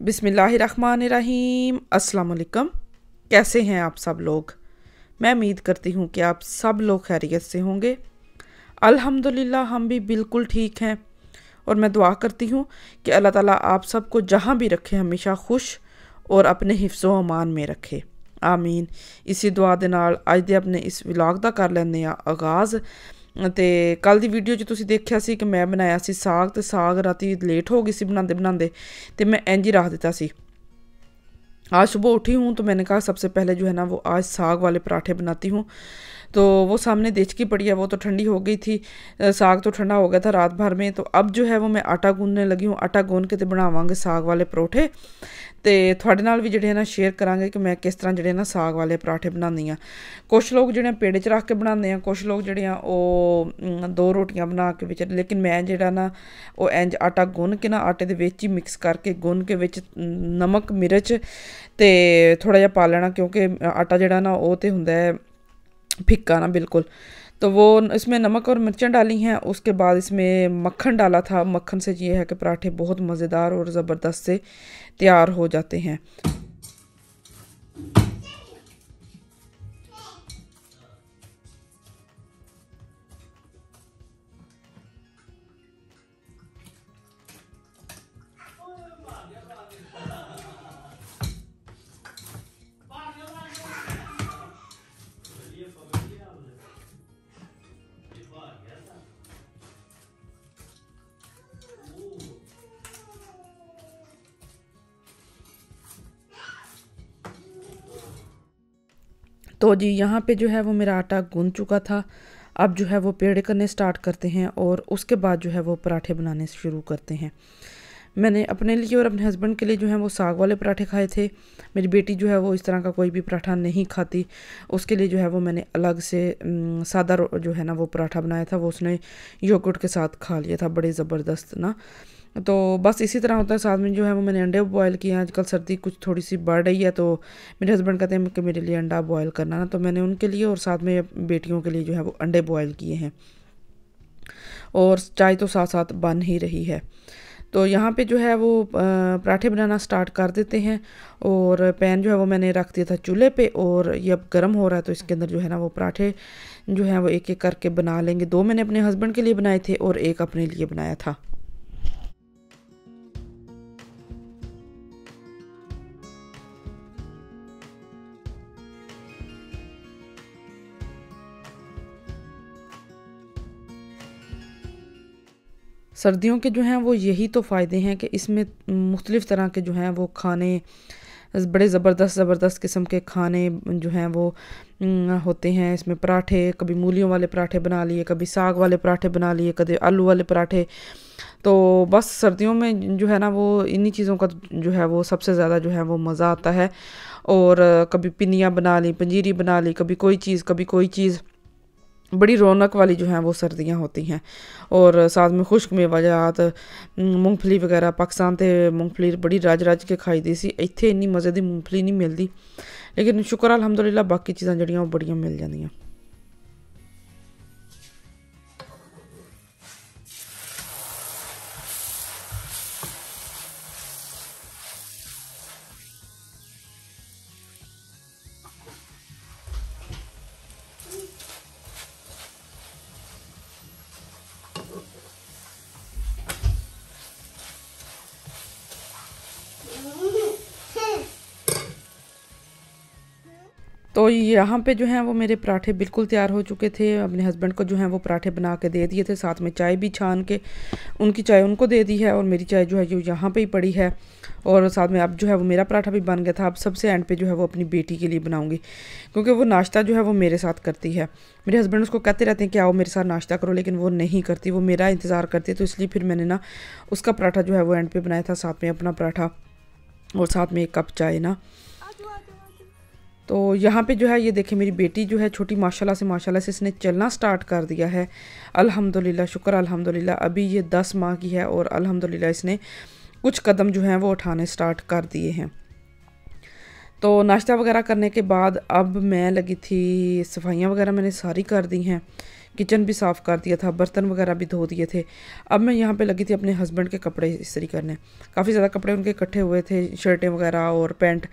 बिस्मिल्लाहिर्रहमानिर्रहीम। अस्सलाम वालेकुम। कैसे हैं आप सब लोग? मैं उम्मीद करती हूँ कि आप सब लोग खैरियत से होंगे। अल्हम्दुलिल्लाह हम भी बिल्कुल ठीक हैं और मैं दुआ करती हूँ कि अल्लाह ताला आप सबको जहाँ भी रखे हमेशा खुश और अपने हिफ्ज़ व अमान में रखे। आमीन। इसी दुआ दे नाल अज दे अपने इस व्लॉग दा कर लैंदे आ आगाज़। ते कल दी वीडियो च तुसीं देखिया सी कि मैं बनाया सी साग, ते साग राती लेट हो गई सी बनांदे बनांदे ते मैं इंज ही रख दिता सी। आज सुबह उठी हूँ तो मैंने कहा सबसे पहले जो है ना वो आज साग वाले पराठे बनाती हूँ। तो वो सामने देचकी पड़ी है, वो तो ठंडी हो गई थी, साग तो ठंडा हो गया था रात भर में। तो अब जो है वो मैं आटा गूंदने लगी हूँ। आटा गूंद के तो बनावांगे साग वाले परोठे। तो थोड़े नाल भी जिहड़े ना शेयर करांगे कि मैं किस तरह जिहड़े ना साग वाले पराठे बनानी हाँ। कुछ लोग जिहड़े पेड़े च रख के बनाते हैं, कुछ लोग जिहड़े आ वो दो रोटियां बना के विच, लेकिन मैं जिहड़ा ना वो इंज आटा गुन के ना आटे दे विच ही मिक्स करके गुन के विच नमक मिर्च ते थोड़ा जिहा पा लेना, क्योंकि आटा जिहड़ा ना वो तो हुंदा है फिक्का ना बिल्कुल। तो वो इसमें नमक और मिर्चें डाली हैं। उसके बाद इसमें मक्खन डाला था। मक्खन से ये है कि पराठे बहुत मज़ेदार और ज़बरदस्त से तैयार हो जाते हैं। तो जी यहाँ पे जो है वो मेरा आटा गूंद चुका था। अब जो है वो पेड़े करने स्टार्ट करते हैं और उसके बाद जो है वो पराठे बनाने शुरू करते हैं। मैंने अपने लिए और अपने हस्बैंड के लिए जो है वो साग वाले पराठे खाए थे। मेरी बेटी जो है वो इस तरह का कोई भी पराठा नहीं खाती। उसके लिए जो है वो मैंने अलग से सादा जो है ना वो पराठा बनाया था। वो उसने योगर्ट के साथ खा लिया था, बड़े ज़बरदस्त ना। तो बस इसी तरह होता है। साथ में जो है वो मैंने अंडे बॉयल किए हैं। आजकल सर्दी कुछ थोड़ी सी बढ़ रही है, तो मेरे हस्बैंड कहते हैं कि मेरे लिए अंडा बॉयल करना ना, तो मैंने उनके लिए और साथ में बेटियों के लिए जो है वो अंडे बॉयल किए हैं। और चाय तो साथ साथ बन ही रही है। तो यहाँ पे जो है वो पराठे बनाना स्टार्ट कर देते हैं। और पैन जो है वो मैंने रख दिया था चूल्हे पे और ये अब गर्म हो रहा है। तो इसके अंदर जो है ना वो पराठे जो है वो एक एक करके बना लेंगे। 2 मैंने अपने हस्बैंड के लिए बनाए थे और एक अपने लिए बनाया था। सर्दियों के जो हैं वो यही तो फ़ायदे हैं कि इसमें मुख्तलिफ़ तरह के जो हैं वो खाने, बड़े ज़बरदस्त ज़बरदस्त किस्म के खाने जो हैं वो होते हैं। इसमें पराठे, कभी मूलियों वाले पराठे बना लिए, कभी साग वाले पराठे बना लिए, कभी आलू वाले पराठे। तो बस सर्दियों में जो है ना वो इन्हीं चीज़ों का जो है वो सबसे ज़्यादा जो है वो मज़ा आता है। और कभी पिनिया बना ली, पंजीरी बना ली, कभी कोई चीज़ कभी कोई चीज़। बड़ी रौनक वाली जो हैं वो सर्दियां होती हैं। और साथ में खुश्क मेवाजात, मूंगफली वगैरह। पाकिस्तान ते मूंगफली बड़ी रज रज के खाई दी सी, इत्थे इन्नी मज़े दी मूंगफली नहीं मिलती, लेकिन शुक्र अल्हम्दुलिल्लाह बाकी चीज़ां जड़ियां वो बड़ियां मिल जांदियां। तो यहाँ पे जो हैं वो मेरे पराठे बिल्कुल तैयार हो चुके थे। अपने हस्बैंड को जो हैं वो पराठे बना के दे दिए थे, साथ में चाय भी छान के उनकी चाय उनको दे दी है और मेरी चाय जो है जो यहाँ पे ही पड़ी है। और साथ में अब जो है वो मेरा पराठा भी बन गया था। अब सबसे एंड पे जो है वो अपनी बेटी के लिए बनाऊंगी, क्योंकि वो नाश्ता जो है वो मेरे साथ करती है। मेरे हस्बैंड उसको कहते रहते हैं कि आओ मेरे साथ नाश्ता करो, लेकिन वो नहीं करती, वो मेरा इंतज़ार करती है। तो इसलिए फिर मैंने ना उसका पराठा जो है वो एंड पे बनाया था, साथ में अपना पराठा और साथ में 1 कप चाय ना। तो यहाँ पे जो है ये देखिए मेरी बेटी जो है छोटी, माशाल्लाह से इसने चलना स्टार्ट कर दिया है। अल्हम्दुलिल्लाह, शुक्र अल्हम्दुलिल्लाह। अभी ये 10 माह की है और अल्हम्दुलिल्लाह इसने कुछ कदम जो हैं वो उठाने स्टार्ट कर दिए हैं। तो नाश्ता वगैरह करने के बाद अब मैं लगी थी, सफाइयाँ वगैरह मैंने सारी कर दी हैं, किचन भी साफ़ कर दिया था, बर्तन वगैरह भी धो दिए थे। अब मैं यहाँ पे लगी थी अपने हस्बैंड के कपड़े इस्त्री करने। काफ़ी ज़्यादा कपड़े उनके इकट्ठे हुए थे, शर्टें वगैरह और पैंट।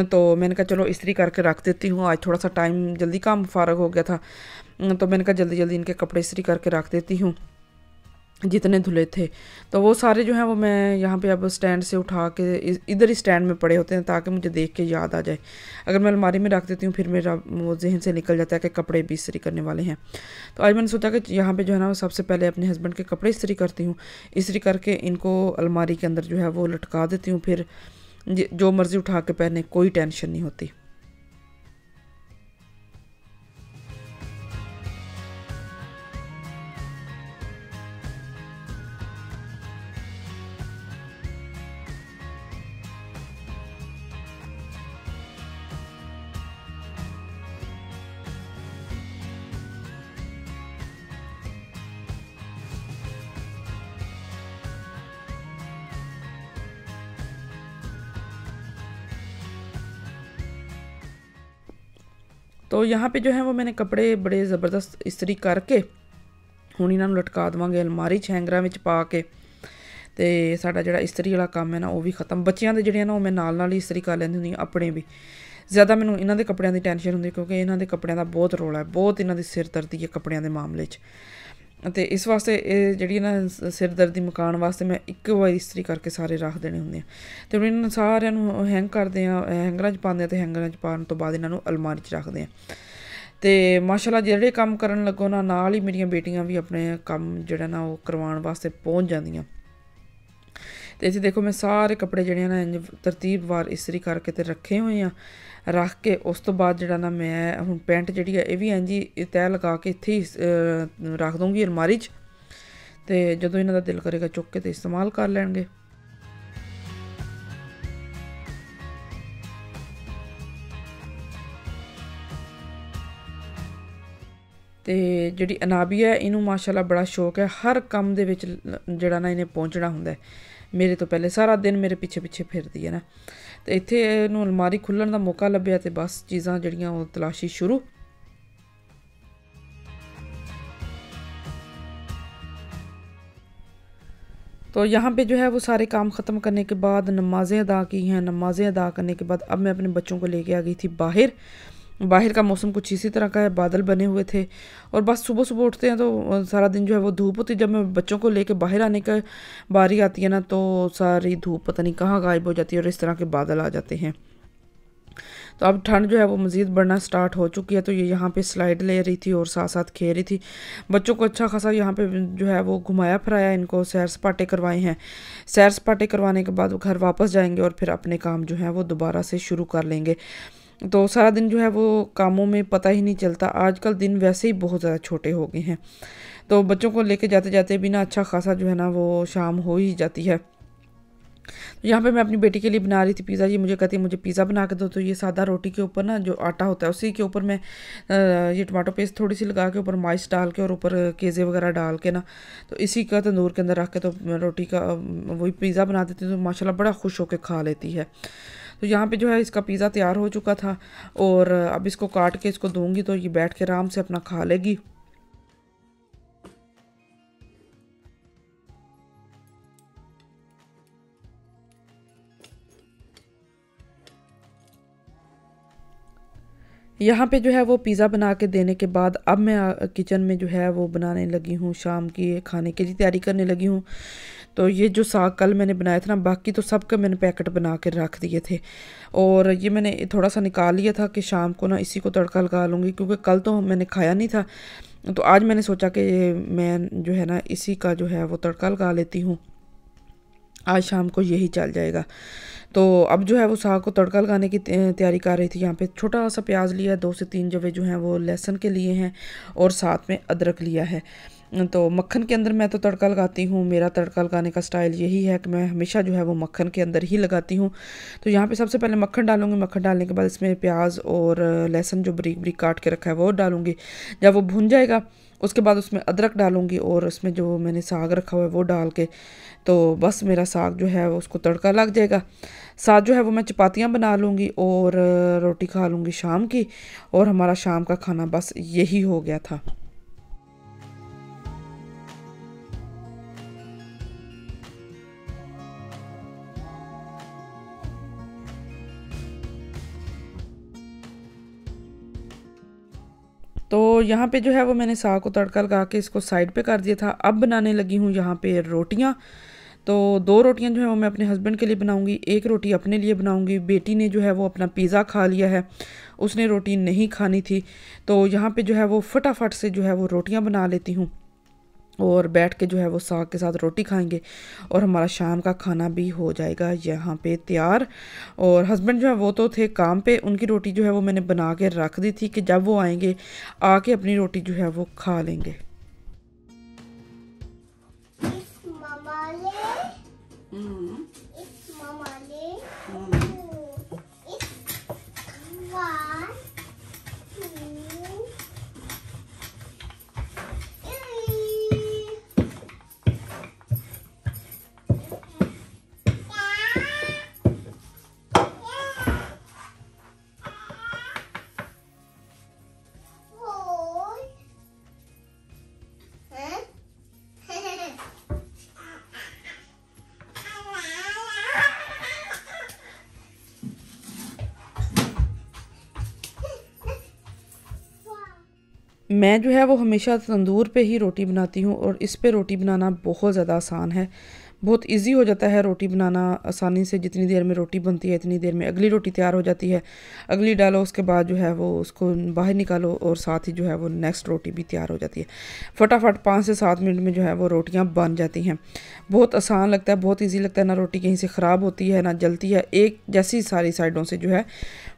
तो मैंने कहा चलो इस्त्री करके रख देती हूँ, आज थोड़ा सा टाइम जल्दी काम फारग हो गया था, तो मैंने कहा जल्दी जल्दी इनके कपड़े इस्त्री करके रख देती हूँ जितने धुले थे। तो वो सारे जो हैं वो मैं यहाँ पे अब स्टैंड से उठा के इधर ही स्टैंड में पड़े होते हैं, ताकि मुझे देख के याद आ जाए। अगर मैं अलमारी में रख देती हूँ फिर मेरा वो जहन से निकल जाता है कि कपड़े भी इस्त्री करने वाले हैं। तो आज मैंने सोचा कि यहाँ पे जो है ना वो सबसे पहले अपने हस्बैंड के कपड़े इस्त्री करती हूँ। इस्त्री करके इनको अलमारी के अंदर जो है वो लटका देती हूँ, फिर जो मर्ज़ी उठा के पहने, कोई टेंशन नहीं होती। तो यहाँ पे जो है वो मैंने कपड़े बड़े ज़बरदस्त इस्त्री करके ਹੁਣ ਇਹਨਾਂ ਨੂੰ ਲਟਕਾ ਦੇਵਾਂਗੇ ਅਲਮਾਰੀ 'ਚ ਹੈਂਗਰਾਂ ਵਿੱਚ ਪਾ ਕੇ। ਤੇ ਸਾਡਾ ਜਿਹੜਾ ਇਸਤਰੀ ਵਾਲਾ ਕੰਮ ਹੈ ਨਾ ਉਹ ਵੀ ਖਤਮ। ਬੱਚਿਆਂ ਦੇ ਜਿਹੜੇ ਨਾ ਉਹ ਮੈਂ ਨਾਲ ਹੀ ਇਸਤਰੀ ਕਰ ਲੈਂਦੀ ਹੁੰਦੀ ਹਾਂ, ਆਪਣੇ ਵੀ। ਜ਼ਿਆਦਾ ਮੈਨੂੰ ਇਹਨਾਂ ਦੇ ਕੱਪੜਿਆਂ ਦੀ ਟੈਨਸ਼ਨ ਹੁੰਦੀ, ਕਿਉਂਕਿ ਇਹਨਾਂ ਦੇ ਕੱਪੜਿਆਂ ਦਾ ਬਹੁਤ ਰੌਲਾ ਹੈ, ਬਹੁਤ ਇਹਨਾਂ ਦੀ ਸਿਰ ਦਰਦੀ ਹੈ ਕੱਪੜਿਆਂ ਦੇ ਮਾਮਲੇ 'ਚ। ਅਤੇ ਇਸ ਵਾਸਤੇ ਇਹ ਜਿਹੜੀ ਨਾ ਸਿਰ ਦਰਦੀ ਮੁਕਾਉਣ ਵਾਸਤੇ ਮੈਂ ਇੱਕ ਵਾਰੀ ਇਸਤਰੀ ਕਰਕੇ ਸਾਰੇ ਰੱਖ ਦੇਣੇ ਹੁੰਦੇ ਆ। ਅਤੇ ਹੁਣ ਇਹਨਾਂ ਸਾਰਿਆਂ ਨੂੰ ਹੈਂਗ ਕਰਦੇ ਹਾਂ, ਹੈਂਗਰਾਂ 'ਚ ਪਾਉਂਦੇ ਹਾਂ, ਅਤੇ ਹੈਂਗਰਾਂ 'ਚ ਪਾਉਣ ਤੋਂ ਬਾਅਦ ਇਹਨਾਂ ਨੂੰ ਅਲਮਾਰੀ 'ਚ ਰੱਖਦੇ ਹਾਂ। ਅਤੇ ਮਾਸ਼ਾਅੱਲਾ ਜਿਹੜੇ ਕੰਮ ਕਰਨ ਲੱਗੋ ਨਾ, ਨਾਲ ਹੀ ਮੇਰੀਆਂ ਬੇਟੀਆਂ ਵੀ ਆਪਣੇ ਕੰਮ ਜਿਹੜਾ ਨਾ ਉਹ ਕਰਵਾਉਣ ਵਾਸਤੇ ਪਹੁੰਚ ਜਾਂਦੀਆਂ। ਅਤੇ ਇੱਥੇ ਦੇਖੋ ਮੈਂ ਸਾਰੇ ਕੱਪੜੇ ਜਿਹੜੇ ਨਾ ਇੰਝ ਤਰਤੀਬਵਾਰ ਇਸਤਰੀ ਕਰਕੇ ਤੇ ਰੱਖੇ ਹੋਏ ਆ। ਰੱਖ ਕੇ ਉਸ ਤੋਂ ਬਾਅਦ ਜਿਹੜਾ ਨਾ ਮੈਂ ਹੁਣ ਪੈਂਟ ਜਿਹੜੀ ਹੈ ਇਹ ਵੀ ਇੰਝ ਹੀ ਤਹਿ ਲਗਾ ਕੇ ਇੱਥੇ ਹੀ ਰੱਖ ਦੂੰਗੀ ਅਲਮਾਰੀ 'ਚ, ਅਤੇ ਜਦੋਂ ਇਹਨਾਂ ਦਾ ਦਿਲ ਕਰੇਗਾ ਚੁੱਕ ਕੇ ਤੇ ਇਸਤੇਮਾਲ ਕਰ ਲੈਣਗੇ। ਅਤੇ ਜਿਹੜੀ ਅਨਾਬੀਆ ਹੈ ਇਹਨੂੰ ਮਾਸ਼ਾਅੱਲਾ ਬੜਾ ਸ਼ੌਕ ਹੈ, ਹਰ ਕੰਮ ਦੇ ਵਿੱਚ ਜਿਹੜਾ ਨਾ ਇਹਨੇ ਪਹੁੰਚਣਾ ਹੁੰਦਾ ਮੇਰੇ ਤੋਂ ਪਹਿਲੇ। ਸਾਰਾ ਦਿਨ ਮੇਰੇ ਪਿੱਛੇ ਪਿੱਛੇ ਫਿਰਦੀ ਹੈ ਨਾ। ਅਤੇ ਇੱਥੇ ਇਹਨੂੰ ਅਲਮਾਰੀ ਖੁੱਲ੍ਹਣ ਦਾ ਮੌਕਾ ਲੱਭਿਆ ਅਤੇ ਬਸ ਚੀਜ਼ਾਂ ਜਿਹੜੀਆਂ ਉਹ ਤਲਾਸ਼ੀ ਸ਼ੁਰੂ। तो यहाँ पे जो है वो सारे काम ख़त्म करने के बाद नमाज़ें अदा की हैं। नमाज़ें अदा करने के बाद अब मैं अपने बच्चों को लेके आ गई थी बाहर। बाहर का मौसम कुछ इसी तरह का है, बादल बने हुए थे। और बस सुबह सुबह उठते हैं तो सारा दिन जो है वो धूप होती है। जब मैं बच्चों को लेके बाहर आने का बारी आती है ना, तो सारी धूप पता नहीं कहाँ गायब हो जाती है और इस तरह के बादल आ जाते हैं। तो अब ठंड जो है वो मज़ीद बढ़ना स्टार्ट हो चुकी है। तो ये यहाँ पे स्लाइड ले रही थी और साथ साथ खेल रही थी। बच्चों को अच्छा खासा यहाँ पे जो है वो घुमाया फिराया, इनको सैर सपाटे करवाए हैं। सैर सपाटे करवाने के बाद वो घर वापस जाएंगे और फिर अपने काम जो है वो दोबारा से शुरू कर लेंगे। तो सारा दिन जो है वो कामों में पता ही नहीं चलता। आजकल दिन वैसे ही बहुत ज़्यादा छोटे हो गए हैं, तो बच्चों को लेके जाते जाते भी ना अच्छा खासा जो है ना वो शाम हो ही जाती है। तो यहाँ पे मैं अपनी बेटी के लिए बना रही थी पिज़्ज़ा। ये मुझे कहती है मुझे पिज़्ज़ा बना के दो। तो ये सादा रोटी के ऊपर ना जो आटा होता है उसी के ऊपर मैं ये टमाटो पेस्ट थोड़ी सी लगा के ऊपर माइस डाल के और ऊपर केज़े वगैरह डाल के ना, तो इसी का तंदूर के अंदर रख के तो रोटी का वही पिज़्ज़ा बना देती हूँ। तो माशाल्लाह बड़ा खुश होकर खा लेती है। तो यहाँ पे जो है इसका पिज़्ज़ा तैयार हो चुका था और अब इसको काट के इसको दूँगी तो ये बैठ के आराम से अपना खा लेगी। यहाँ पे जो है वो पिज़्ज़ा बना के देने के बाद अब मैं किचन में जो है वो बनाने लगी हूँ, शाम की खाने की तैयारी करने लगी हूँ। तो ये जो साग कल मैंने बनाया था ना, बाकी तो सब का मैंने पैकेट बना के रख दिए थे और ये मैंने थोड़ा सा निकाल लिया था कि शाम को ना इसी को तड़का लगा लूँगी, क्योंकि कल तो मैंने खाया नहीं था। तो आज मैंने सोचा कि मैं जो है ना इसी का जो है वो तड़का लगा लेती हूँ, आज शाम को यही चल जाएगा। तो अब जो है वो साग को तड़का लगाने की तैयारी कर रही थी। यहाँ पे छोटा सा प्याज लिया, 2 से 3 जवे जो हैं वो लहसुन के लिए हैं और साथ में अदरक लिया है। तो मक्खन के अंदर मैं तो तड़का लगाती हूँ। मेरा तड़का लगाने का स्टाइल यही है कि मैं हमेशा जो है वो मक्खन के अंदर ही लगाती हूँ। तो यहाँ पे सबसे पहले मक्खन डालूँगी। मक्खन डालने के बाद इसमें प्याज और लहसुन जो बारीक बारीक काट के रखा है वो डालूँगी। जब वो भुन जाएगा उसके बाद उसमें अदरक डालूँगी और उसमें जो मैंने साग रखा हुआ है वो डाल के, तो बस मेरा साग जो है उसको तड़का लग जाएगा। साथ जो है वो मैं चपातियाँ बना लूँगी और रोटी खा लूँगी शाम की, और हमारा शाम का खाना बस यही हो गया था। तो यहाँ पे जो है वो मैंने साग को तड़का लगा के इसको साइड पे कर दिया था। अब बनाने लगी हूँ यहाँ पे रोटियाँ। तो 2 रोटियाँ जो है वो मैं अपने हस्बैंड के लिए बनाऊँगी, 1 रोटी अपने लिए बनाऊँगी। बेटी ने जो है वो अपना पिज़्ज़ा खा लिया है, उसने रोटी नहीं खानी थी। तो यहाँ पे जो है वो फटाफट से जो है वो रोटियाँ बना लेती हूँ और बैठ के जो है वो साग के साथ रोटी खाएंगे और हमारा शाम का खाना भी हो जाएगा यहाँ पे तैयार। और हस्बैंड जो है वो तो थे काम पे, उनकी रोटी जो है वो मैंने बना के रख दी थी कि जब वो आएंगे आके अपनी रोटी जो है वो खा लेंगे। मैं जो है वो हमेशा तंदूर पे ही रोटी बनाती हूँ और इस पे रोटी बनाना बहुत ज़्यादा आसान है, बहुत इजी हो जाता है रोटी बनाना आसानी से। जितनी देर में रोटी बनती है इतनी देर में अगली रोटी तैयार हो जाती है, अगली डालो, उसके बाद जो है वो उसको बाहर निकालो और साथ ही जो है वो नेक्स्ट रोटी भी तैयार हो जाती है। फटाफट 5 से 7 मिनट में जो है वो रोटियां बन जाती हैं। बहुत आसान लगता है, बहुत ईजी लगता है, ना रोटी कहीं से ख़राब होती है ना जलती है, एक जैसी सारी साइडों से जो है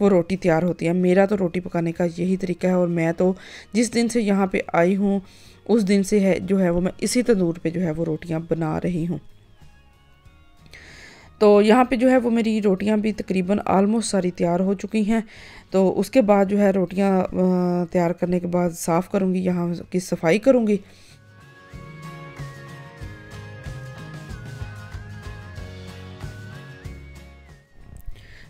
वो रोटी तैयार होती है। मेरा तो रोटी पकाने का यही तरीका है और मैं तो जिस दिन से यहाँ पे आई हूँ उस दिन से है जो है वो मैं इसी तंदूर पे जो है वो रोटियाँ बना रही हूँ। तो यहाँ पे जो है वो मेरी रोटियाँ भी तकरीबन आलमोस्ट सारी तैयार हो चुकी हैं। तो उसके बाद जो है रोटियाँ तैयार करने के बाद साफ़ करूँगी, यहाँ की सफाई करूँगी।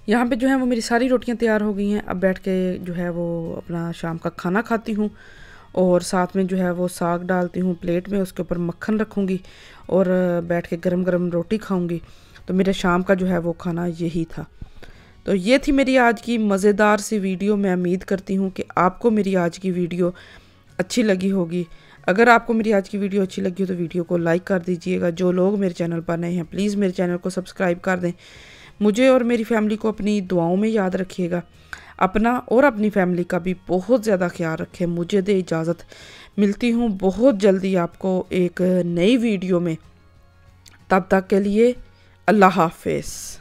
यहाँ पे जो है वो मेरी सारी रोटियाँ तैयार हो गई हैं। अब बैठ के जो है वो अपना शाम का खाना खाती हूँ और साथ में जो है वो साग डालती हूँ प्लेट में, उसके ऊपर मक्खन रखूँगी और बैठ के गरम गरम रोटी खाऊँगी। तो मेरे शाम का जो है वो खाना यही था। तो ये थी मेरी आज की मज़ेदार सी वीडियो। मैं उम्मीद करती हूँ कि आपको मेरी आज की वीडियो अच्छी लगी होगी। अगर आपको मेरी आज की वीडियो अच्छी लगी हो तो वीडियो को लाइक कर दीजिएगा। जो लोग मेरे चैनल पर नए हैं प्लीज़ मेरे चैनल को सब्सक्राइब कर दें। मुझे और मेरी फैमिली को अपनी दुआओं में याद रखिएगा। अपना और अपनी फैमिली का भी बहुत ज़्यादा ख्याल रखें। मुझे दे इजाज़त, मिलती हूँ बहुत जल्दी आपको एक नई वीडियो में। तब तक के लिए अल्लाह हाफ़िज़।